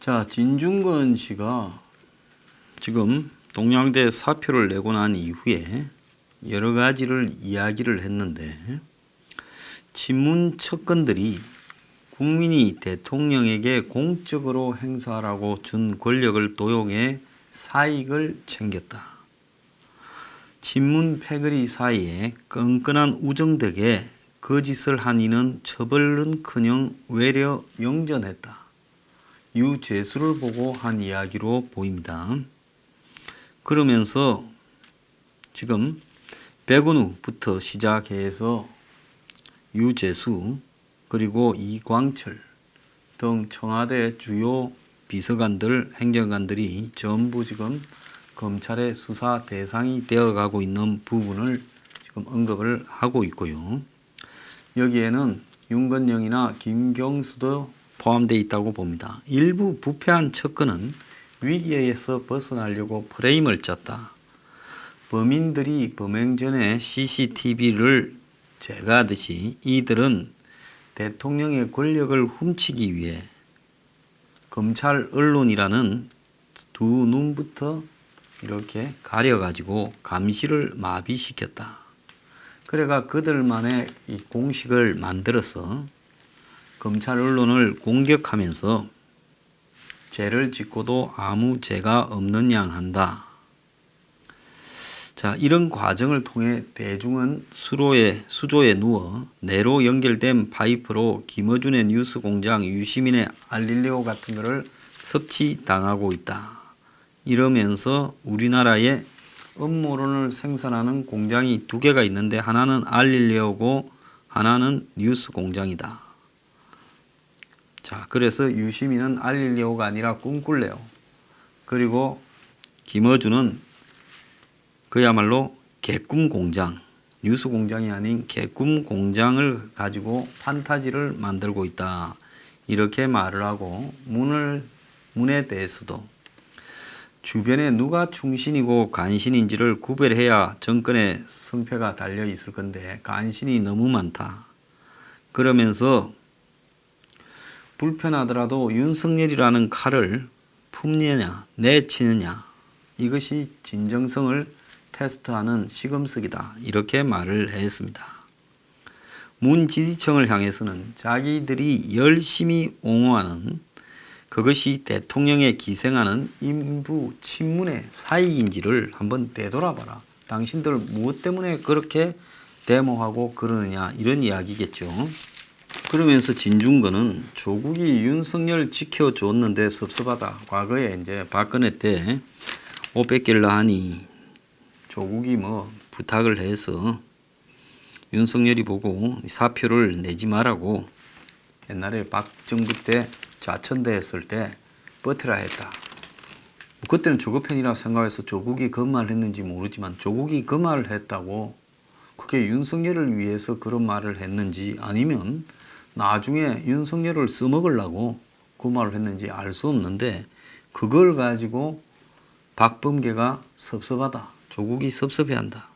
자, 진중권 씨가 지금 동양대 사표를 내고 난 이후에 여러 가지를 이야기를 했는데, 친문 측근들이 국민이 대통령에게 공적으로 행사하라고 준 권력을 도용해 사익을 챙겼다. 친문 패거리 사이에 끈끈한 우정 덕에 거짓을 한 이는 처벌은커녕 외려 영전했다. 유재수를 보고 한 이야기로 보입니다. 그러면서 지금 백운우부터 시작해서 유재수 그리고 이광철 등 청와대 주요 비서관들, 행정관들이 전부 지금 검찰의 수사 대상이 되어가고 있는 부분을 지금 언급을 하고 있고요. 여기에는 윤건영이나 김경수도 포함되어 있다고 봅니다. 일부 부패한 측근은 위기에서 벗어나려고 프레임을 짰다. 범인들이 범행 전에 CCTV를 제거하듯이 이들은 대통령의 권력을 훔치기 위해 검찰 언론이라는 두 눈부터 이렇게 가려가지고 감시를 마비시켰다. 그래가 그들만의 이 공식을 만들어서 검찰 언론을 공격하면서 죄를 짓고도 아무 죄가 없는 양 한다. 자, 이런 과정을 통해 대중은 수조에 누워 내로 연결된 파이프로 김어준의 뉴스공장, 유시민의 알릴레오 같은 것을 섭취당하고 있다. 이러면서 우리나라에 음모론을 생산하는 공장이 두 개가 있는데 하나는 알릴레오고 하나는 뉴스공장이다. 자, 그래서 유시민은 알릴레오가 아니라 꿈꿀래요. 그리고 김어준은 그야말로 개꿈공장, 뉴스공장이 아닌 개꿈공장을 가지고 판타지를 만들고 있다. 이렇게 말을 하고 문에 대해서도 주변에 누가 충신이고 간신인지를 구별해야 정권의 성패가 달려 있을 건데 간신이 너무 많다. 그러면서 불편하더라도 윤석열이라는 칼을 품느냐 내치느냐 이것이 진정성을 테스트하는 시금석이다. 이렇게 말을 했습니다. 문 지지층을 향해서는 자기들이 열심히 옹호하는 그것이 대통령에 기생하는 인부 친문의 사익인지를 한번 되돌아봐라. 당신들 무엇 때문에 그렇게 데모하고 그러느냐 이런 이야기겠죠. 그러면서 진중권은 조국이 윤석열 지켜줬는데 섭섭하다. 과거에 이제 박근혜 때 500개를 하니 조국이 뭐 부탁을 해서 윤석열이 보고 사표를 내지 말라고 옛날에 박정부 때 좌천대 했을 때 버티라 했다. 그때는 조급편이라 생각해서 조국이 그 말을 했는지 모르지만 조국이 그 말을 했다고 그게 윤석열을 위해서 그런 말을 했는지 아니면 나중에 윤석열을 써먹으려고 그 말을 했는지 알 수 없는데 그걸 가지고 박범계가 섭섭하다. 조국이 섭섭해한다.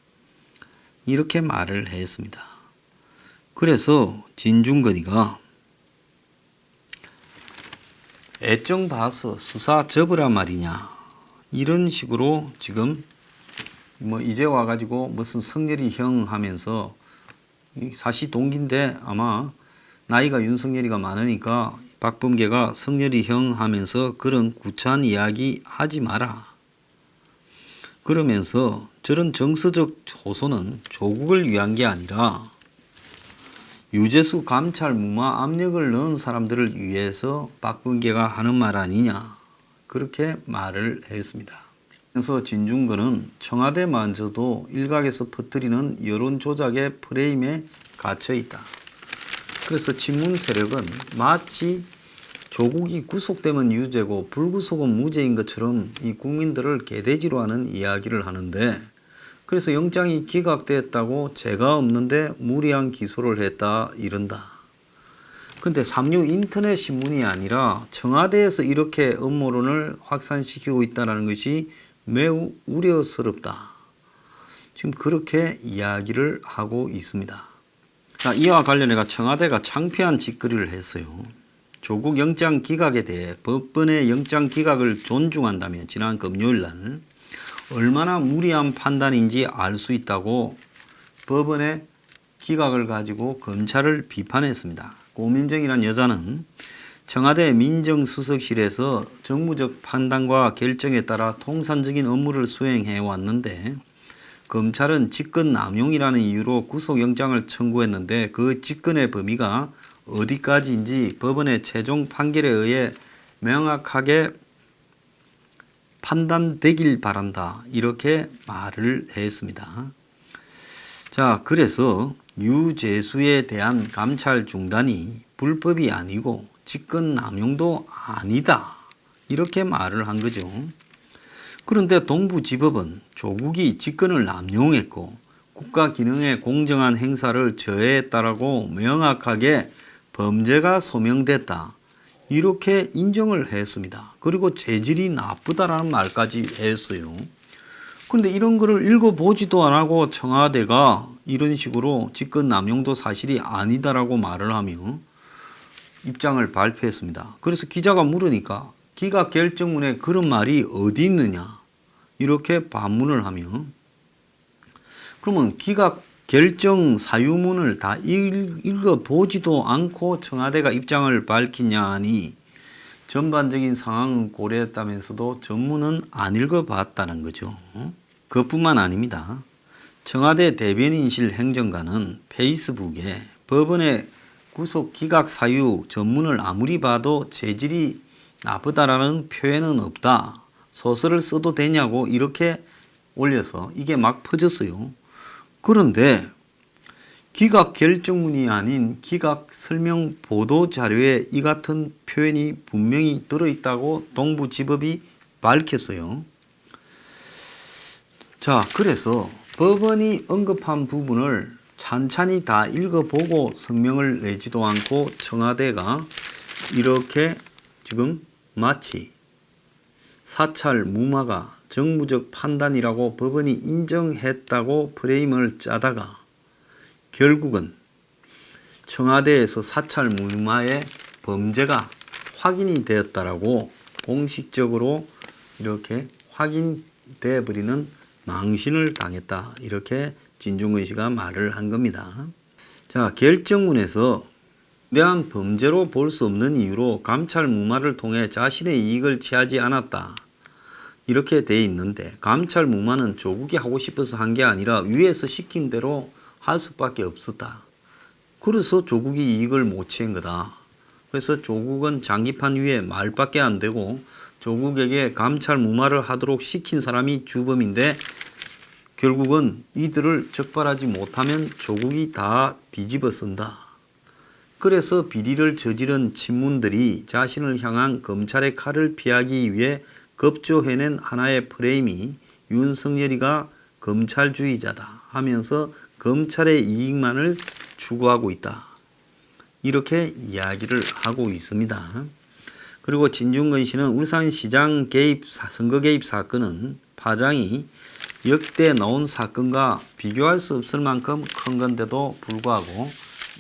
이렇게 말을 했습니다. 그래서 진중권이가 애정 봐서 수사 접으란 말이냐 이런 식으로 지금 뭐 이제 와가지고 무슨 성렬이 형 하면서 사실 동기인데 아마 나이가 윤석열이가 많으니까 박범계가 성렬이 형 하면서 그런 구차한 이야기 하지 마라. 그러면서 저런 정서적 호소는 조국을 위한 게 아니라 유재수 감찰 무마 압력을 넣은 사람들을 위해서 박범계가 하는 말 아니냐 그렇게 말을 했습니다. 그래서 진중권은 청와대마저도 일각에서 퍼뜨리는 여론 조작의 프레임에 갇혀 있다. 그래서 친문 세력은 마치 조국이 구속되면 유죄고 불구속은 무죄인 것처럼 이 국민들을 개돼지로 하는 이야기를 하는데 그래서 영장이 기각됐다고 죄가 없는데 무리한 기소를 했다 이런다. 근데 삼류 인터넷 신문이 아니라 청와대에서 이렇게 음모론을 확산시키고 있다는 것이 매우 우려스럽다. 지금 그렇게 이야기를 하고 있습니다. 자, 이와 관련해서 청와대가 창피한 짓거리를 했어요. 조국 영장 기각에 대해 법원의 영장 기각을 존중한다면 지난 금요일 날 얼마나 무리한 판단인지 알 수 있다고 법원의 기각을 가지고 검찰을 비판했습니다. 고민정이라는 여자는 청와대 민정수석실에서 정무적 판단과 결정에 따라 통산적인 업무를 수행해 왔는데 검찰은 직권 남용이라는 이유로 구속영장을 청구했는데 그 직권의 범위가 어디까지인지 법원의 최종 판결에 의해 명확하게 판단되길 바란다. 이렇게 말을 했습니다. 자, 그래서 유재수에 대한 감찰 중단이 불법이 아니고 직권 남용도 아니다. 이렇게 말을 한 거죠. 그런데 동부지법은 조국이 직권을 남용했고 국가 기능의 공정한 행사를 저해했다라고 명확하게 범죄가 소명됐다. 이렇게 인정을 했습니다. 그리고 재질이 나쁘다라는 말까지 했어요. 그런데 이런 거를 읽어보지도 안 하고 청와대가 이런 식으로 직권 남용도 사실이 아니다라고 말을 하며 입장을 발표했습니다. 그래서 기자가 물으니까 기각 결정문에 그런 말이 어디 있느냐 이렇게 반문을 하며 그러면 기각 결정 사유문을 다 읽어보지도 않고 청와대가 입장을 밝히냐 하니 전반적인 상황을 고려했다면서도 전문은 안 읽어봤다는 거죠. 그것뿐만 아닙니다. 청와대 대변인실 행정관은 페이스북에 법원의 구속 기각 사유 전문을 아무리 봐도 재질이 나쁘다라는 표현은 없다. 소설을 써도 되냐고 이렇게 올려서 이게 막 퍼졌어요. 그런데 기각 결정문이 아닌 기각 설명 보도 자료에 이 같은 표현이 분명히 들어있다고 동부지법이 밝혔어요. 자, 그래서 법원이 언급한 부분을 찬찬히 다 읽어보고 성명을 내지도 않고 청와대가 이렇게 지금 마치 사찰 무마가 정무적 판단이라고 법원이 인정했다고 프레임을 짜다가 결국은 청와대에서 사찰 무마의 범죄가 확인이 되었다라고 공식적으로 이렇게 확인돼 버리는 망신을 당했다. 이렇게 진중권 씨가 말을 한 겁니다. 자, 결정문에서 대한 범죄로 볼 수 없는 이유로 감찰 무마를 통해 자신의 이익을 취하지 않았다. 이렇게 돼 있는데 감찰 무마는 조국이 하고 싶어서 한 게 아니라 위에서 시킨 대로 할 수밖에 없었다. 그래서 조국이 이익을 못 취한 거다. 그래서 조국은 장기판 위에 말밖에 안 되고 조국에게 감찰 무마를 하도록 시킨 사람이 주범인데 결국은 이들을 적발하지 못하면 조국이 다 뒤집어 쓴다. 그래서 비리를 저지른 친문들이 자신을 향한 검찰의 칼을 피하기 위해 급조해낸 하나의 프레임이 윤석열이가 검찰주의자다 하면서 검찰의 이익만을 추구하고 있다. 이렇게 이야기를 하고 있습니다. 그리고 진중권 씨는 울산시장 선거 개입 사건은 파장이 역대 나온 사건과 비교할 수 없을 만큼 큰 건데도 불구하고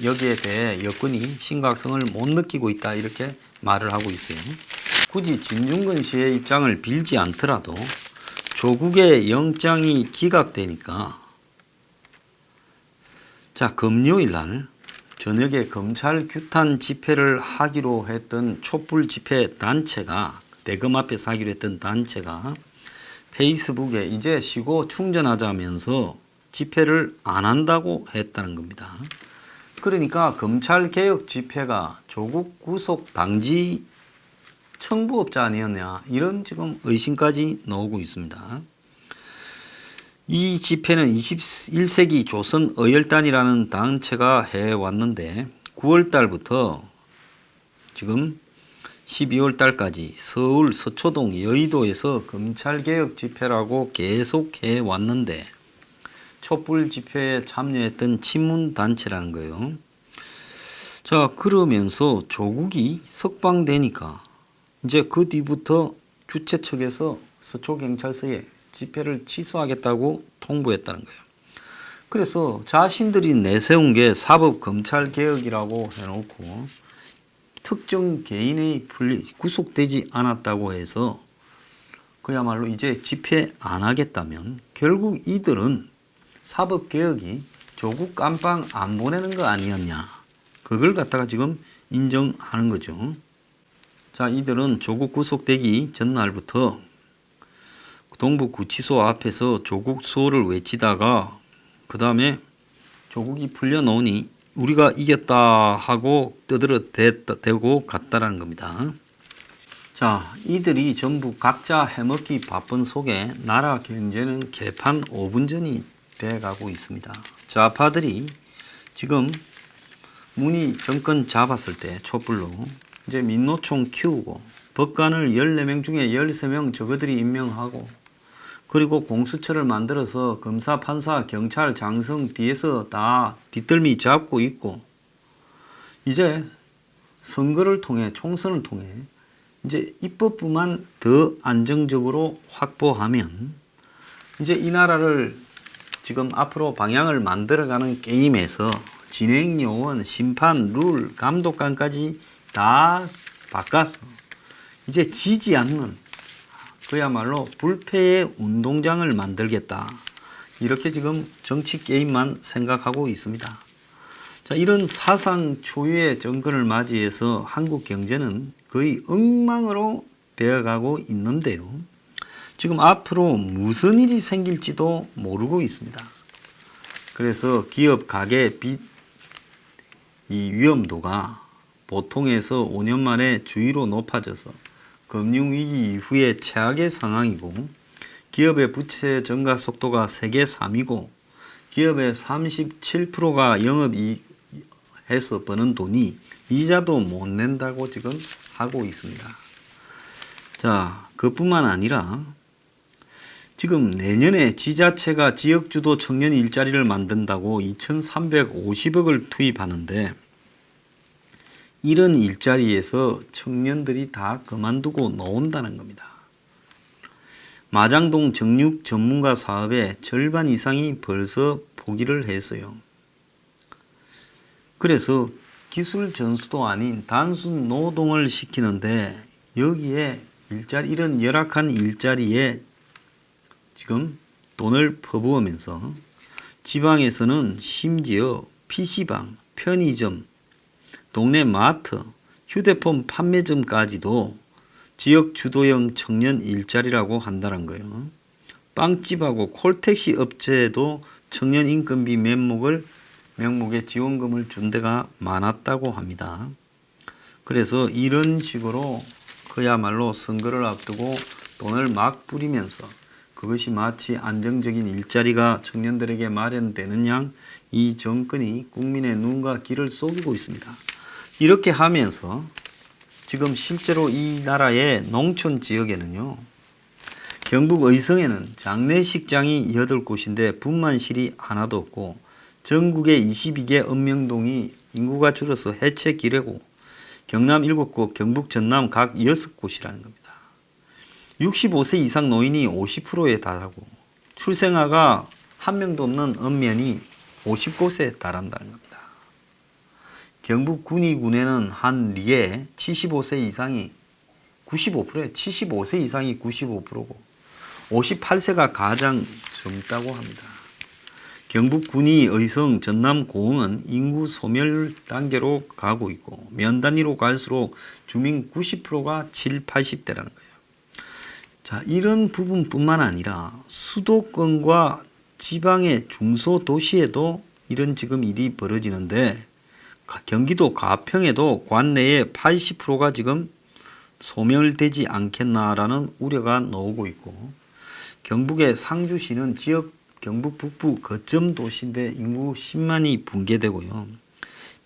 여기에 대해 여권이 심각성을 못 느끼고 있다 이렇게 말을 하고 있어요. 굳이 진중권 씨의 입장을 빌지 않더라도 조국의 영장이 기각되니까 자, 금요일 날 저녁에 검찰 규탄 집회를 하기로 했던 촛불 집회 단체가 대검 앞에서 하기로 했던 단체가 페이스북에 이제 쉬고 충전하자면서 집회를 안 한다고 했다는 겁니다. 그러니까 검찰개혁 집회가 조국 구속 방지 청부업자 아니었냐 이런 지금 의심까지 나오고 있습니다. 이 집회는 21세기 조선 어열단이라는 단체가 해왔는데 9월 달부터 지금 12월 달까지 서울 서초동 여의도에서 검찰개혁 집회라고 계속 해왔는데 촛불 집회에 참여했던 친문단체라는 거예요. 자, 그러면서 조국이 석방되니까 이제 그 뒤부터 주최 측에서 서초경찰서에 집회를 취소하겠다고 통보했다는 거예요. 그래서 자신들이 내세운 게 사법검찰개혁이라고 해놓고 특정 개인의 구속되지 않았다고 해서 그야말로 이제 집회 안 하겠다면 결국 이들은 사법개혁이 조국 깜빵 안 보내는 거 아니었냐. 그걸 갖다가 지금 인정하는 거죠. 자, 이들은 조국 구속되기 전날부터 동부구치소 앞에서 조국 수호를 외치다가 그 다음에 조국이 풀려나오니 우리가 이겼다 하고 떠들어대고 갔다라는 겁니다. 자, 이들이 전부 각자 해먹기 바쁜 속에 나라 경제는 개판 5분 전이 돼가고 있습니다. 좌파들이 지금 문희 정권 잡았을 때 촛불로 이제 민노총 키우고 법관을 14명 중에 13명 저거들이 임명하고 그리고 공수처를 만들어서 검사, 판사, 경찰, 장성 뒤에서 다 뒷덜미 잡고 있고 이제 선거를 통해 총선을 통해 이제 입법부만 더 안정적으로 확보하면 이제 이 나라를 지금 앞으로 방향을 만들어가는 게임에서 진행 요원, 심판, 룰, 감독관까지 다 바꿔서 이제 지지 않는 그야말로 불패의 운동장을 만들겠다. 이렇게 지금 정치 게임만 생각하고 있습니다. 자, 이런 사상 초유의 정권을 맞이해서 한국 경제는 거의 엉망으로 되어가고 있는데요. 지금 앞으로 무슨 일이 생길지도 모르고 있습니다. 그래서 기업 가계 빚 이 위험도가 보통에서 5년 만에 주위로 높아져서 금융위기 이후에 최악의 상황이고 기업의 부채 증가 속도가 세계 3위고 기업의 37%가 영업이익해서 버는 돈이 이자도 못 낸다고 지금 하고 있습니다. 자, 그뿐만 아니라 지금 내년에 지자체가 지역주도 청년 일자리를 만든다고 2,350억을 투입하는데 이런 일자리에서 청년들이 다 그만두고 나온다는 겁니다. 마장동 정육 전문가 사업의 절반 이상이 벌써 포기를 했어요. 그래서 기술 전수도 아닌 단순 노동을 시키는데 여기에 이런 열악한 일자리에 지금 돈을 퍼부으면서 지방에서는 심지어 PC방, 편의점, 동네 마트, 휴대폰 판매점까지도 지역 주도형 청년 일자리라고 한다는 거예요. 빵집하고 콜택시 업체에도 청년 인건비 명목에 지원금을 준 데가 많았다고 합니다. 그래서 이런 식으로 그야말로 선거를 앞두고 돈을 막 뿌리면서 그것이 마치 안정적인 일자리가 청년들에게 마련되는 양 이 정권이 국민의 눈과 귀를 속이고 있습니다. 이렇게 하면서 지금 실제로 이 나라의 농촌 지역에는요. 경북 의성에는 장례식장이 8곳인데 분만실이 하나도 없고 전국에 22개 읍명동이 인구가 줄어서 해체 기례고 경남 7곳, 경북 전남 각 6곳이라는 겁니다. 65세 이상 노인이 50%에 달하고 출생아가 한 명도 없는 읍면이 50곳에 달한다는 겁니다. 경북 군위군에는 한 리에 75세 이상이 95%에 75세 이상이 95%고 58세가 가장 젊다고 합니다. 경북 군위, 의성, 전남 고흥은 인구 소멸 단계로 가고 있고 면 단위로 갈수록 주민 90%가 7, 80대라는 거예요. 자, 이런 부분뿐만 아니라 수도권과 지방의 중소도시에도 이런 지금 일이 벌어지는데 경기도 가평에도 관내의 80%가 지금 소멸되지 않겠나라는 우려가 나오고 있고 경북의 상주시는 지역 경북 북부 거점 도시인데 인구 10만이 붕괴되고요.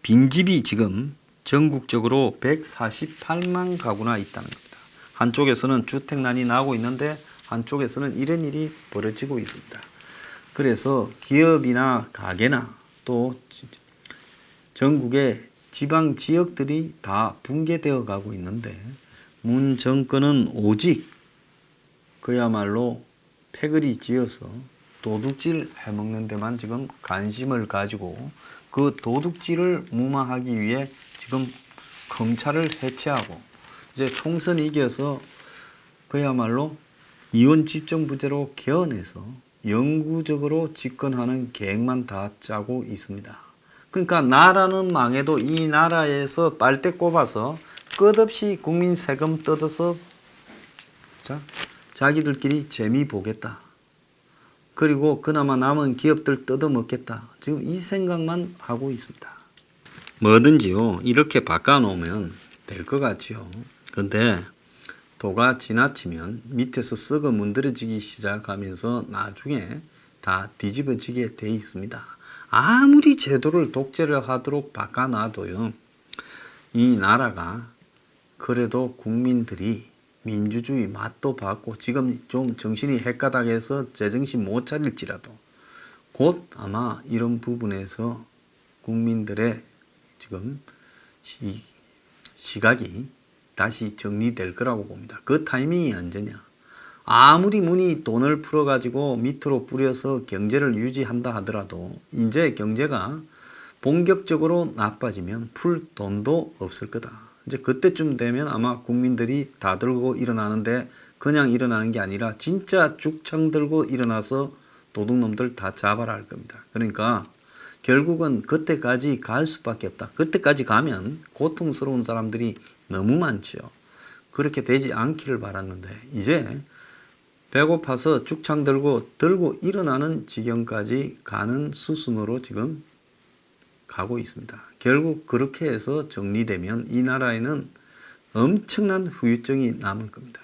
빈집이 지금 전국적으로 148만 가구나 있다는 겁니다. 한쪽에서는 주택난이 나고 있는데 한쪽에서는 이런 일이 벌어지고 있습니다. 그래서 기업이나 가게나 또 전국의 지방 지역들이 다 붕괴되어 가고 있는데 문 정권은 오직 그야말로 패거리 지어서 도둑질 해먹는 데만 지금 관심을 가지고 그 도둑질을 무마하기 위해 지금 검찰을 해체하고 이제 총선 이겨서 그야말로 이원 집정부제로 개헌해서 영구적으로 집권하는 계획만 다 짜고 있습니다. 그러니까 나라는 망해도 이 나라에서 빨대 꼽아서 끝없이 국민 세금 뜯어서 자기들끼리 재미 보겠다. 그리고 그나마 남은 기업들 뜯어먹겠다. 지금 이 생각만 하고 있습니다. 뭐든지요 이렇게 바꿔놓으면 될 것 같지요. 근데 도가 지나치면 밑에서 썩어 문드러지기 시작하면서 나중에 다 뒤집어지게 돼 있습니다. 아무리 제도를 독재를 하도록 바꿔놔도요 이 나라가 그래도 국민들이 민주주의 맛도 봤고 지금 좀 정신이 헷가닥해서 제정신 못 차릴지라도 곧 아마 이런 부분에서 국민들의 지금 시각이 다시 정리될 거라고 봅니다. 그 타이밍이 언제냐. 아무리 문이 돈을 풀어가지고 밑으로 뿌려서 경제를 유지한다 하더라도 이제 경제가 본격적으로 나빠지면 풀 돈도 없을 거다. 이제 그때쯤 되면 아마 국민들이 다 들고 일어나는데 그냥 일어나는 게 아니라 진짜 죽창 들고 일어나서 도둑놈들 다 잡아라 할 겁니다. 그러니까 결국은 그때까지 갈 수밖에 없다. 그때까지 가면 고통스러운 사람들이 너무 많지요. 그렇게 되지 않기를 바랐는데 이제 배고파서 죽창 들고 일어나는 지경까지 가는 수순으로 지금 가고 있습니다. 결국 그렇게 해서 정리되면 이 나라에는 엄청난 후유증이 남을 겁니다.